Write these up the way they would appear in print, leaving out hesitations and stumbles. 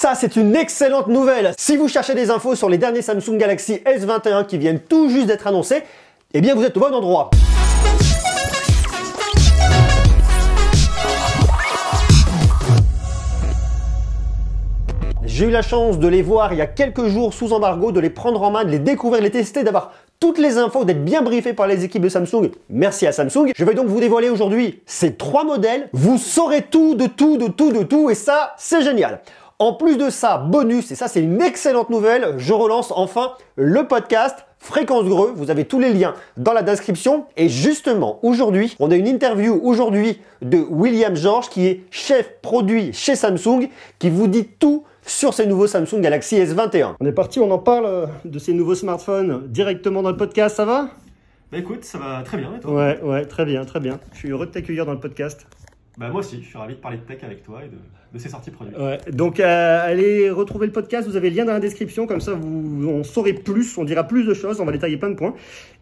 Ça, c'est une excellente nouvelle. Si vous cherchez des infos sur les derniers Samsung Galaxy S21 qui viennent tout juste d'être annoncés, eh bien vous êtes au bon endroit. J'ai eu la chance de les voir il y a quelques jours sous embargo, de les prendre en main, de les découvrir, de les tester, d'avoir toutes les infos, d'être bien briefé par les équipes de Samsung. Merci à Samsung. Je vais donc vous dévoiler aujourd'hui ces 3 modèles. Vous saurez tout de tout et ça, c'est génial. En plus de ça, bonus, et ça c'est une excellente nouvelle, je relance enfin le podcast Fréquence Greux. Vous avez tous les liens dans la description. Et justement, aujourd'hui, on a une interview de William George, qui est chef produit chez Samsung, qui vous dit tout sur ces nouveaux Samsung Galaxy S21. On est parti, on en parle de ces nouveaux smartphones directement dans le podcast, ça va? Bah écoute, ça va très bien et toi? Ouais, très bien. Je suis heureux de t'accueillir dans le podcast. Bah moi aussi, je suis ravi de parler de tech avec toi et de ces sorties produits. Ouais, donc allez retrouver le podcast, vous avez le lien dans la description, comme ça on saurez plus, on dira plus de choses, on va détailler plein de points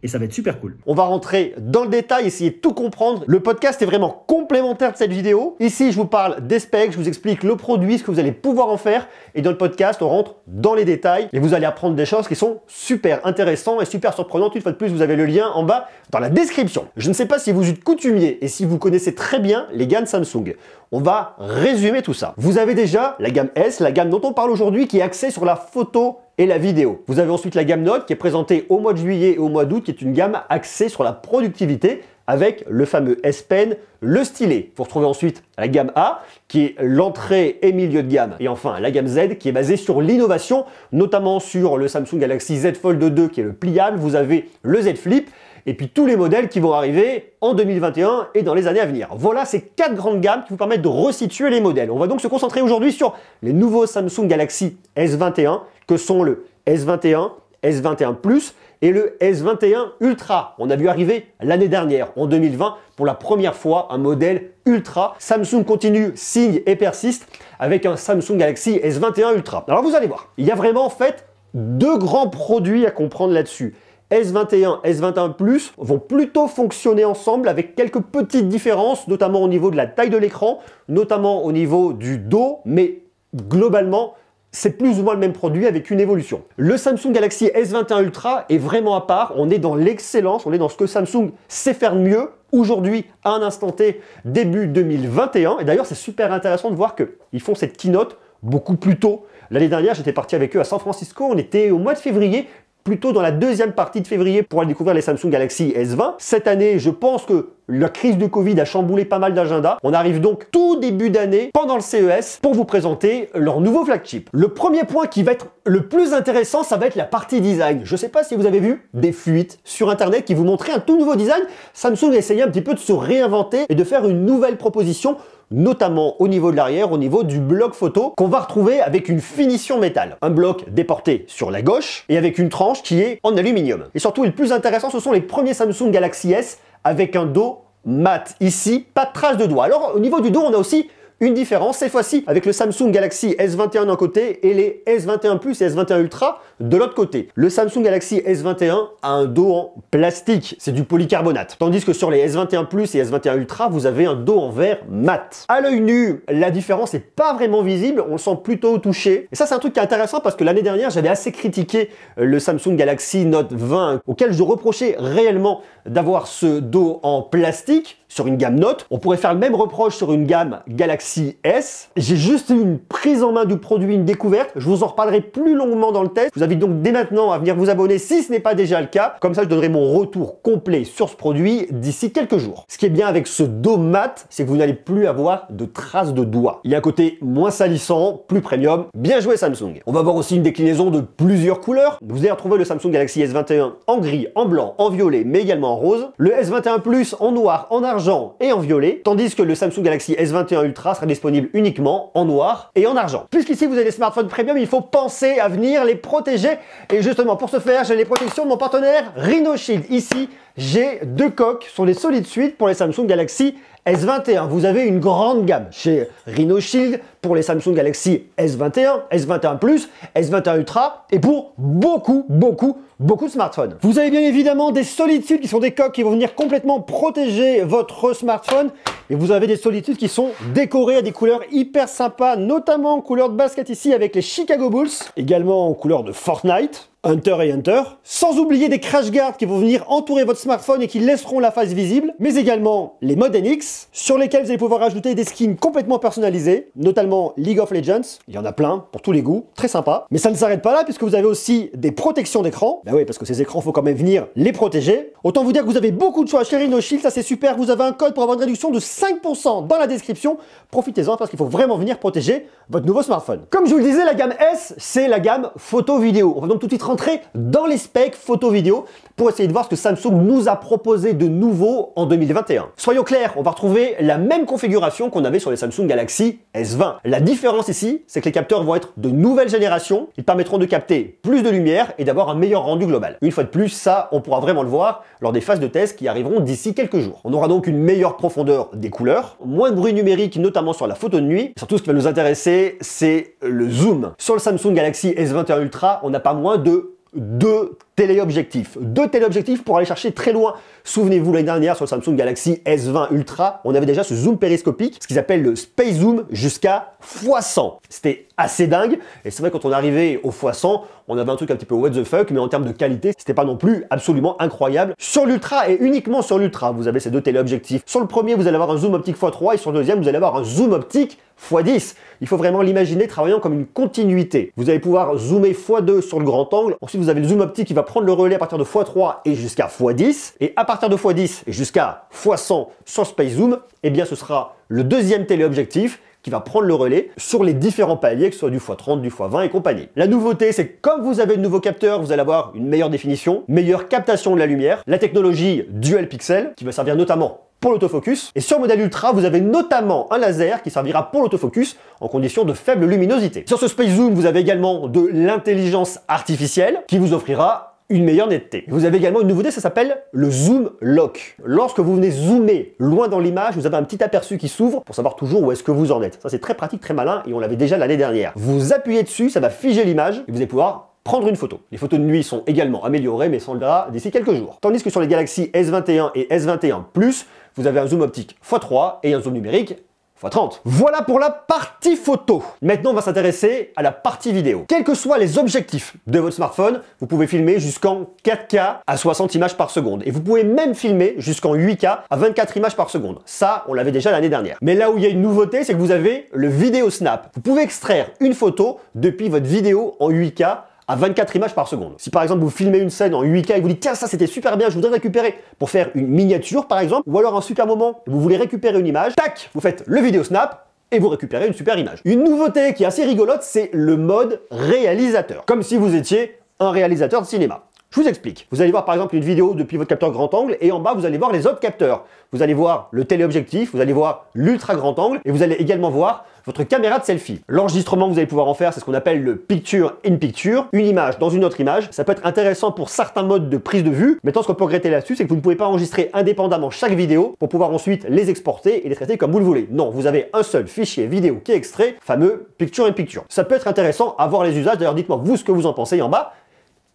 et ça va être super cool. On va rentrer dans le détail, essayer de tout comprendre. Le podcast est vraiment complémentaire de cette vidéo. Ici, je vous parle des specs, je vous explique le produit, ce que vous allez pouvoir en faire, et dans le podcast, on rentre dans les détails et vous allez apprendre des choses qui sont super intéressantes et super surprenantes. Une fois de plus, vous avez le lien en bas dans la description. Je ne sais pas si vous êtes coutumier et si vous connaissez très bien les gammes Samsung. On va résumer tout ça. Vous avez déjà la gamme S, la gamme dont on parle aujourd'hui, qui est axée sur la photo et la vidéo. Vous avez ensuite la gamme Note, qui est présentée au mois de juillet et au mois d'août, qui est une gamme axée sur la productivité, avec le fameux S Pen, le stylet. Vous retrouvez ensuite la gamme A, qui est l'entrée et milieu de gamme. Et enfin, la gamme Z, qui est basée sur l'innovation, notamment sur le Samsung Galaxy Z Fold 2, qui est le pliable. Vous avez le Z Flip, et puis tous les modèles qui vont arriver en 2021 et dans les années à venir. Voilà ces 4 grandes gammes qui vous permettent de resituer les modèles. On va donc se concentrer aujourd'hui sur les nouveaux Samsung Galaxy S21, que sont le S21, S21 Plus et le S21 Ultra. On a vu arriver l'année dernière, en 2020, pour la première fois, un modèle Ultra. Samsung continue, signe et persiste avec un Samsung Galaxy S21 Ultra. Alors vous allez voir, il y a vraiment en fait 2 grands produits à comprendre là-dessus. S21, S21 Plus vont plutôt fonctionner ensemble avec quelques petites différences, notamment au niveau de la taille de l'écran, notamment au niveau du dos, mais globalement, c'est plus ou moins le même produit avec une évolution. Le Samsung Galaxy S21 Ultra est vraiment à part, on est dans l'excellence, on est dans ce que Samsung sait faire mieux aujourd'hui, à un instant T, début 2021. Et d'ailleurs, c'est super intéressant de voir qu'ils font cette keynote beaucoup plus tôt. L'année dernière, j'étais parti avec eux à San Francisco, on était au mois de février, plutôt dans la deuxième partie de février pour aller découvrir les Samsung Galaxy S20. Cette année, je pense que la crise de Covid a chamboulé pas mal d'agendas. On arrive donc tout début d'année, pendant le CES, pour vous présenter leur nouveau flagship. Le premier point qui va être le plus intéressant, ça va être la partie design. Je ne sais pas si vous avez vu des fuites sur Internet qui vous montraient un tout nouveau design. Samsung a essayé un petit peu de se réinventer et de faire une nouvelle proposition, notamment au niveau de l'arrière, au niveau du bloc photo, qu'on va retrouver avec une finition métal. Un bloc déporté sur la gauche et avec une tranche qui est en aluminium. Et surtout, le plus intéressant, ce sont les premiers Samsung Galaxy S avec un dos mat. Ici, pas de trace de doigt. Alors, au niveau du dos, on a aussi une différence, cette fois-ci avec le Samsung Galaxy S21 d'un côté et les S21 Plus et S21 Ultra de l'autre côté. Le Samsung Galaxy S21 a un dos en plastique, c'est du polycarbonate. Tandis que sur les S21 Plus et S21 Ultra, vous avez un dos en verre mat. À l'œil nu, la différence n'est pas vraiment visible, on le sent plutôt au toucher. Et ça, c'est un truc qui est intéressant parce que l'année dernière, j'avais assez critiqué le Samsung Galaxy Note 20, auquel je reprochais réellement d'avoir ce dos en plastique sur une gamme Note. On pourrait faire le même reproche sur une gamme Galaxy S. J'ai juste eu une prise en main du produit, une découverte. Je vous en reparlerai plus longuement dans le test. Je vous invite donc dès maintenant à venir vous abonner si ce n'est pas déjà le cas. Comme ça, je donnerai mon retour complet sur ce produit d'ici quelques jours. Ce qui est bien avec ce dos mat, c'est que vous n'allez plus avoir de traces de doigts. Il y a un côté moins salissant, plus premium. Bien joué Samsung. On va voir aussi une déclinaison de plusieurs couleurs. Vous allez retrouver le Samsung Galaxy S21 en gris, en blanc, en violet, mais également en rose. Le S21 Plus en noir, en argent et en violet. Tandis que le Samsung Galaxy S21 Ultra sera disponible uniquement en noir et en argent. Puisqu'ici vous avez des smartphones premium, il faut penser à venir les protéger. Et justement, pour ce faire, j'ai les protections de mon partenaire Rhino Shield. Ici, j'ai 2 coques sur les Solid Suite pour les Samsung Galaxy S21, vous avez une grande gamme chez Rhino Shield pour les Samsung Galaxy S21, S21 Plus, S21 Ultra et pour beaucoup de smartphones. Vous avez bien évidemment des solitudes qui sont des coques qui vont venir complètement protéger votre smartphone. Et vous avez des solitudes qui sont décorées à des couleurs hyper sympas, notamment en couleur de basket ici avec les Chicago Bulls, également en couleur de Fortnite. Hunter et Hunter, sans oublier des crash guards qui vont venir entourer votre smartphone et qui laisseront la face visible, mais également les modes NX, sur lesquels vous allez pouvoir ajouter des skins complètement personnalisés, notamment League of Legends, il y en a plein, pour tous les goûts, très sympa. Mais ça ne s'arrête pas là, puisque vous avez aussi des protections d'écran, bah oui, parce que ces écrans, faut quand même venir les protéger. Autant vous dire que vous avez beaucoup de choix chez Rhino Shield, ça c'est super, vous avez un code pour avoir une réduction de 5% dans la description, profitez-en parce qu'il faut vraiment venir protéger votre nouveau smartphone. Comme je vous le disais, la gamme S, c'est la gamme photo-vidéo. On va donc tout de suite rentrer dans les specs photo-vidéo pour essayer de voir ce que Samsung nous a proposé de nouveau en 2021. Soyons clairs, on va retrouver la même configuration qu'on avait sur les Samsung Galaxy S20. La différence ici, c'est que les capteurs vont être de nouvelle génération. Ils permettront de capter plus de lumière et d'avoir un meilleur rendu global. Une fois de plus, ça, on pourra vraiment le voir lors des phases de test qui arriveront d'ici quelques jours. On aura donc une meilleure profondeur des couleurs, moins de bruit numérique, notamment sur la photo de nuit. Et surtout, ce qui va nous intéresser, c'est le zoom. Sur le Samsung Galaxy S21 Ultra, on n'a pas moins de deux téléobjectifs. Deux téléobjectifs pour aller chercher très loin. Souvenez-vous, l'année dernière, sur le Samsung Galaxy S20 Ultra, on avait déjà ce zoom périscopique, ce qu'ils appellent le Space Zoom, jusqu'à x100. C'était assez dingue. Et c'est vrai, quand on arrivait au x100, on avait un truc un petit peu what the fuck, mais en termes de qualité, c'était pas non plus absolument incroyable. Sur l'Ultra, et uniquement sur l'Ultra, vous avez ces deux téléobjectifs. Sur le premier, vous allez avoir un zoom optique x3, et sur le deuxième, vous allez avoir un zoom optique x10. Il faut vraiment l'imaginer travaillant comme une continuité. Vous allez pouvoir zoomer x2 sur le grand angle. Ensuite, vous avez le zoom optique qui va prendre le relais à partir de x3 et jusqu'à x10. Et à partir de x10 et jusqu'à x100 sur Space Zoom, eh bien, ce sera le deuxième téléobjectif qui va prendre le relais sur les différents paliers, que ce soit du x30, du x20 et compagnie. La nouveauté, c'est que comme vous avez de nouveaux capteurs, vous allez avoir une meilleure définition, meilleure captation de la lumière, la technologie Dual Pixel, qui va servir notamment pour l'autofocus. Et sur le modèle Ultra, vous avez notamment un laser qui servira pour l'autofocus en conditions de faible luminosité. Sur ce Space Zoom, vous avez également de l'intelligence artificielle qui vous offrira une meilleure netteté. Vous avez également une nouveauté, ça s'appelle le Zoom Lock. Lorsque vous venez zoomer loin dans l'image, vous avez un petit aperçu qui s'ouvre pour savoir toujours où est-ce que vous en êtes. Ça, c'est très pratique, très malin et on l'avait déjà l'année dernière. Vous appuyez dessus, ça va figer l'image et vous allez pouvoir prendre une photo. Les photos de nuit sont également améliorées, mais ça on le verra d'ici quelques jours. Tandis que sur les Galaxy S21 et S21 Plus, vous avez un zoom optique x3 et un zoom numérique x30. Voilà pour la partie photo. Maintenant, on va s'intéresser à la partie vidéo. Quels que soient les objectifs de votre smartphone, vous pouvez filmer jusqu'en 4K à 60 images par seconde. Et vous pouvez même filmer jusqu'en 8K à 24 images par seconde. Ça, on l'avait déjà l'année dernière. Mais là où il y a une nouveauté, c'est que vous avez le vidéo snap. Vous pouvez extraire une photo depuis votre vidéo en 8K à 24 images par seconde. Si par exemple vous filmez une scène en 8K et vous dites tiens ça c'était super bien, je voudrais récupérer pour faire une miniature par exemple, ou alors un super moment, vous voulez récupérer une image, tac, vous faites le vidéo snap et vous récupérez une super image. Une nouveauté qui est assez rigolote, c'est le mode réalisateur, comme si vous étiez un réalisateur de cinéma. Je vous explique. Vous allez voir par exemple une vidéo depuis votre capteur grand angle et en bas vous allez voir les autres capteurs. Vous allez voir le téléobjectif, vous allez voir l'ultra grand angle et vous allez également voir votre caméra de selfie. L'enregistrement que vous allez pouvoir en faire, c'est ce qu'on appelle le picture in picture, une image dans une autre image. Ça peut être intéressant pour certains modes de prise de vue. Maintenant, ce qu'on peut regretter là-dessus, c'est que vous ne pouvez pas enregistrer indépendamment chaque vidéo pour pouvoir ensuite les exporter et les traiter comme vous le voulez. Non, vous avez un seul fichier vidéo qui est extrait, fameux picture in picture. Ça peut être intéressant à voir les usages. D'ailleurs, dites-moi vous ce que vous en pensez en bas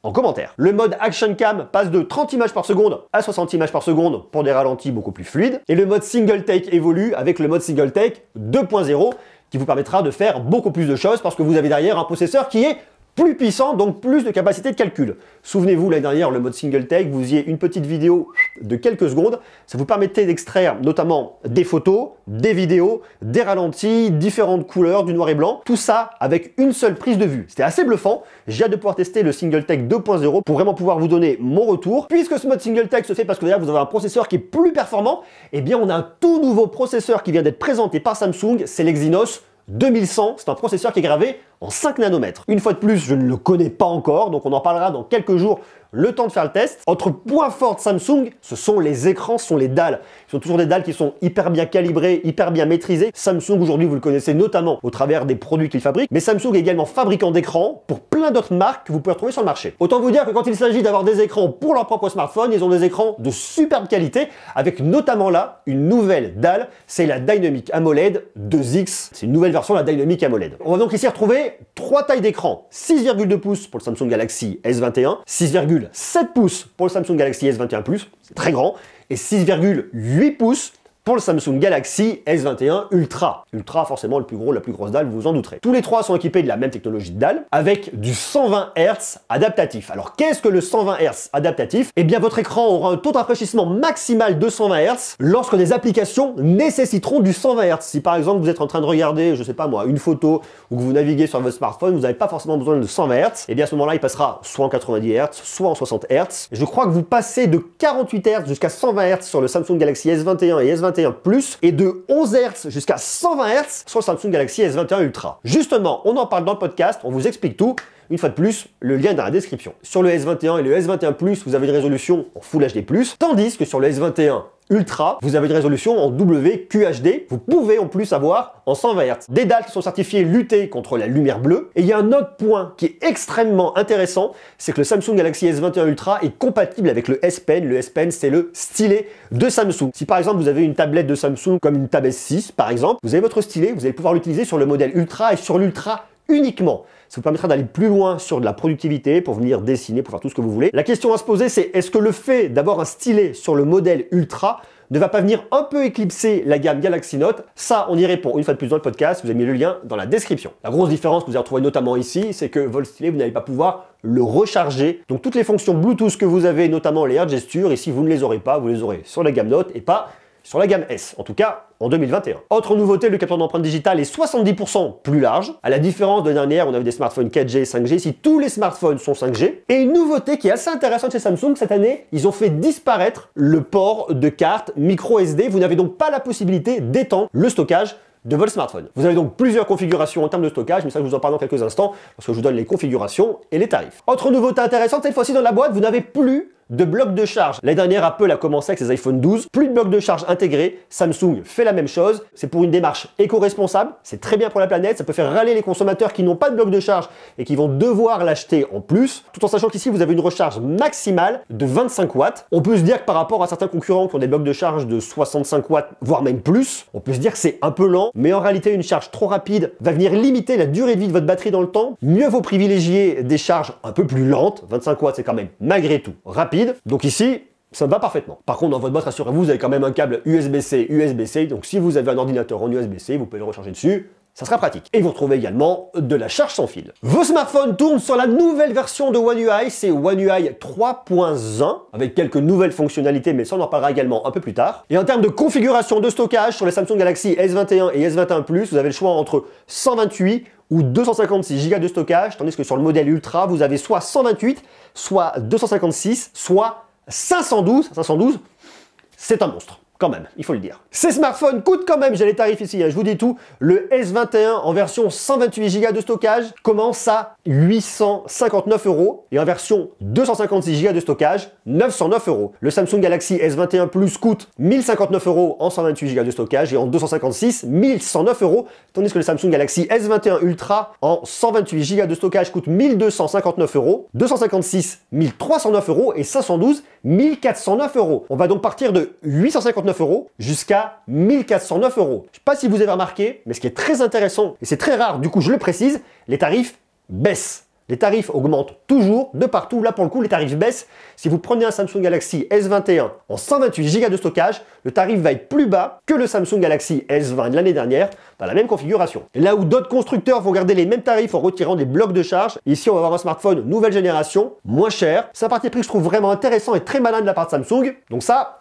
en commentaire. Le mode Action Cam passe de 30 images par seconde à 60 images par seconde pour des ralentis beaucoup plus fluides. Et le mode Single Take évolue avec le mode Single Take 2.0 qui vous permettra de faire beaucoup plus de choses parce que vous avez derrière un processeur qui est plus puissant, donc plus de capacité de calcul. Souvenez-vous, l'année dernière, le mode Single Take, vous faisiez une petite vidéo de quelques secondes. Ça vous permettait d'extraire notamment des photos, des vidéos, des ralentis, différentes couleurs, du noir et blanc. Tout ça avec une seule prise de vue. C'était assez bluffant. J'ai hâte de pouvoir tester le Single Take 2.0 pour vraiment pouvoir vous donner mon retour. Puisque ce mode Single Take se fait parce que derrière, vous avez un processeur qui est plus performant, eh bien, on a un tout nouveau processeur qui vient d'être présenté par Samsung. C'est l'Exynos 2100, c'est un processeur qui est gravé en 5 nanomètres. Une fois de plus, je ne le connais pas encore, donc on en parlera dans quelques jours, le temps de faire le test. Autre point fort de Samsung, ce sont les écrans, ce sont les dalles. Ce sont toujours des dalles qui sont hyper bien calibrées, hyper bien maîtrisées. Samsung aujourd'hui, vous le connaissez notamment au travers des produits qu'ils fabriquent, mais Samsung est également fabricant d'écrans pour plein d'autres marques que vous pouvez retrouver sur le marché. Autant vous dire que quand il s'agit d'avoir des écrans pour leur propre smartphone, ils ont des écrans de superbe qualité, avec notamment là une nouvelle dalle, c'est la Dynamic AMOLED 2X. C'est une nouvelle version de la Dynamic AMOLED. On va donc ici retrouver 3 tailles d'écran, 6,2 pouces pour le Samsung Galaxy S21, 6,7 pouces pour le Samsung Galaxy S21 Plus, c'est très grand, et 6,8 pouces pour le Samsung Galaxy S21 Ultra. Ultra, forcément, le plus gros, la plus grosse dalle, vous vous en douterez. Tous les trois sont équipés de la même technologie de dalle, avec du 120 Hz adaptatif. Alors, qu'est-ce que le 120 Hz adaptatif? Eh bien, votre écran aura un taux de rafraîchissement maximal de 120 Hz lorsque des applications nécessiteront du 120 Hz. Si par exemple, vous êtes en train de regarder, je sais pas moi, une photo, ou que vous naviguez sur votre smartphone, vous n'avez pas forcément besoin de 120 Hz, eh bien, à ce moment-là, il passera soit en 90 Hz, soit en 60 Hz. Et je crois que vous passez de 48 Hz jusqu'à 120 Hz sur le Samsung Galaxy S21 et S21 Plus, et de 11 Hz jusqu'à 120 Hz sur le Samsung Galaxy S21 Ultra. Justement, on en parle dans le podcast, on vous explique tout. Une fois de plus, le lien est dans la description. Sur le S21 et le S21 Plus, vous avez une résolution en Full HD+, tandis que sur le S21 Ultra, vous avez une résolution en WQHD. Vous pouvez en plus avoir en 120 Hz. Des dalles qui sont certifiées lutter contre la lumière bleue. Et il y a un autre point qui est extrêmement intéressant, c'est que le Samsung Galaxy S21 Ultra est compatible avec le S Pen. Le S Pen, c'est le stylet de Samsung. Si par exemple vous avez une tablette de Samsung comme une Tab S6 par exemple, vous avez votre stylet, vous allez pouvoir l'utiliser sur le modèle Ultra et sur l'Ultra uniquement. Ça vous permettra d'aller plus loin sur de la productivité pour venir dessiner, pour faire tout ce que vous voulez. La question à se poser, c'est est-ce que le fait d'avoir un stylet sur le modèle Ultra ne va pas venir un peu éclipser la gamme Galaxy Note? Ça, on y répond une fois de plus dans le podcast. Vous avez mis le lien dans la description. La grosse différence que vous allez retrouver notamment ici, c'est que votre stylet, vous n'allez pas pouvoir le recharger. Donc toutes les fonctions Bluetooth que vous avez, notamment les air gestures, ici vous ne les aurez pas. Vous les aurez sur la gamme Note et pas sur la gamme S, en tout cas en 2021. Autre nouveauté, le capteur d'empreinte digitale est 70% plus large. À la différence de l'année dernière, on avait des smartphones 4G et 5G, ici tous les smartphones sont 5G. Et une nouveauté qui est assez intéressante chez Samsung, cette année, ils ont fait disparaître le port de carte micro SD. Vous n'avez donc pas la possibilité d'étendre le stockage de votre smartphone. Vous avez donc plusieurs configurations en termes de stockage, mais ça je vous en parle dans quelques instants, parce que je vous donne les configurations et les tarifs. Autre nouveauté intéressante, cette fois-ci dans la boîte, vous n'avez plus de bloc de charge. L'année dernière, Apple a commencé avec ses iPhone 12, plus de bloc de charge intégré. Samsung fait la même chose. C'est pour une démarche éco-responsable, c'est très bien pour la planète, ça peut faire râler les consommateurs qui n'ont pas de bloc de charge et qui vont devoir l'acheter en plus, tout en sachant qu'ici vous avez une recharge maximale de 25 watts. On peut se dire que par rapport à certains concurrents qui ont des blocs de charge de 65 watts, voire même plus, on peut se dire que c'est un peu lent, mais en réalité une charge trop rapide va venir limiter la durée de vie de votre batterie dans le temps. Mieux vaut privilégier des charges un peu plus lentes. 25 watts c'est quand même malgré tout rapide. Donc ici, ça me va parfaitement. Par contre, dans votre boîte, rassurez-vous, vous avez quand même un câble USB-C, USB-C. Donc si vous avez un ordinateur en USB-C, vous pouvez le recharger dessus. Ça sera pratique. Et vous retrouvez également de la charge sans fil. Vos smartphones tournent sur la nouvelle version de One UI, c'est One UI 3.1, avec quelques nouvelles fonctionnalités, mais ça on en parlera également un peu plus tard. Et en termes de configuration de stockage, sur les Samsung Galaxy S21 et S21 Plus, vous avez le choix entre 128 ou 256 Go de stockage, tandis que sur le modèle Ultra, vous avez soit 128, soit 256, soit 512. 512, c'est un monstre. Quand même, il faut le dire. Ces smartphones coûtent quand même, j'ai les tarifs ici, hein, je vous dis tout. Le S21 en version 128 Go de stockage commence à 859 € et en version 256 Go de stockage, 909 €. Le Samsung Galaxy S21 Plus coûte 1059 € en 128 Go de stockage et en 256, 1109 €, tandis que le Samsung Galaxy S21 Ultra en 128 Go de stockage coûte 1259 €, 256, 1309 € et 512, 1409 €. On va donc partir de 859 € jusqu'à 1409 €. Je sais pas si vous avez remarqué, mais ce qui est très intéressant, et c'est très rare, du coup je le précise, les tarifs baissent. Les tarifs augmentent toujours, de partout. Là, pour le coup, les tarifs baissent. Si vous prenez un Samsung Galaxy S21 en 128 Go de stockage, le tarif va être plus bas que le Samsung Galaxy S20 de l'année dernière dans la même configuration. Et là où d'autres constructeurs vont garder les mêmes tarifs en retirant des blocs de charge, ici, on va avoir un smartphone nouvelle génération, moins cher. C'est un parti pris que je trouve vraiment intéressant et très malin de la part de Samsung. Donc ça,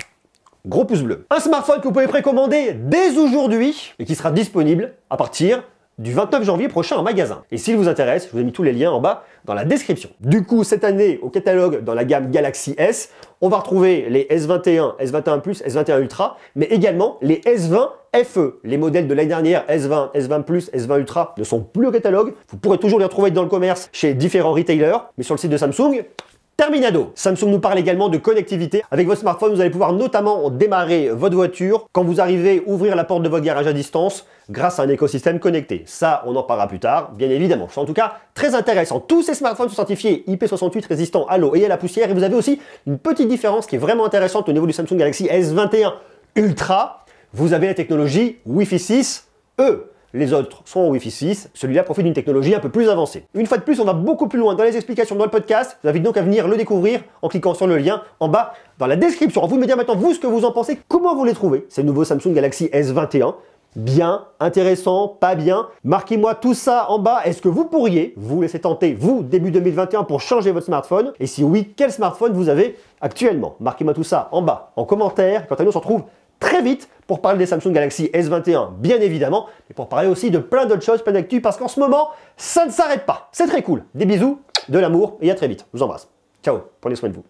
gros pouce bleu. Un smartphone que vous pouvez précommander dès aujourd'hui et qui sera disponible à partir du 29 janvier prochain en magasin. Et s'il vous intéresse, je vous ai mis tous les liens en bas dans la description. Du coup, cette année, au catalogue, dans la gamme Galaxy S, on va retrouver les S21, S21 Plus, S21 Ultra, mais également les S20 FE. Les modèles de l'année dernière, S20, S20 Plus, S20 Ultra, ne sont plus au catalogue. Vous pourrez toujours les retrouver dans le commerce chez différents retailers, mais sur le site de Samsung, terminado. Samsung nous parle également de connectivité. Avec votre smartphone, vous allez pouvoir notamment démarrer votre voiture quand vous arrivez à ouvrir la porte de votre garage à distance grâce à un écosystème connecté. Ça, on en parlera plus tard, bien évidemment. C'est en tout cas très intéressant. Tous ces smartphones sont certifiés IP68 résistants à l'eau et à la poussière. Et vous avez aussi une petite différence qui est vraiment intéressante au niveau du Samsung Galaxy S21 Ultra. Vous avez la technologie Wi-Fi 6E. Les autres sont en Wi-Fi 6, celui-là profite d'une technologie un peu plus avancée. Une fois de plus, on va beaucoup plus loin dans les explications dans le podcast. Je vous invite donc à venir le découvrir en cliquant sur le lien en bas dans la description. À vous de me dire maintenant, vous, ce que vous en pensez, comment vous les trouvez, ces nouveaux Samsung Galaxy S21. Bien, intéressant, pas bien. Marquez-moi tout ça en bas. Est-ce que vous pourriez vous laisser tenter, vous, début 2021, pour changer votre smartphone? Et si oui, quel smartphone vous avez actuellement? Marquez-moi tout ça en bas, en commentaire. Quant à nous, on se retrouve très vite pour parler des Samsung Galaxy S21, bien évidemment, et pour parler aussi de plein d'autres choses, plein d'actu, parce qu'en ce moment, ça ne s'arrête pas. C'est très cool. Des bisous, de l'amour, et à très vite. Je vous embrasse. Ciao, prenez soin de vous.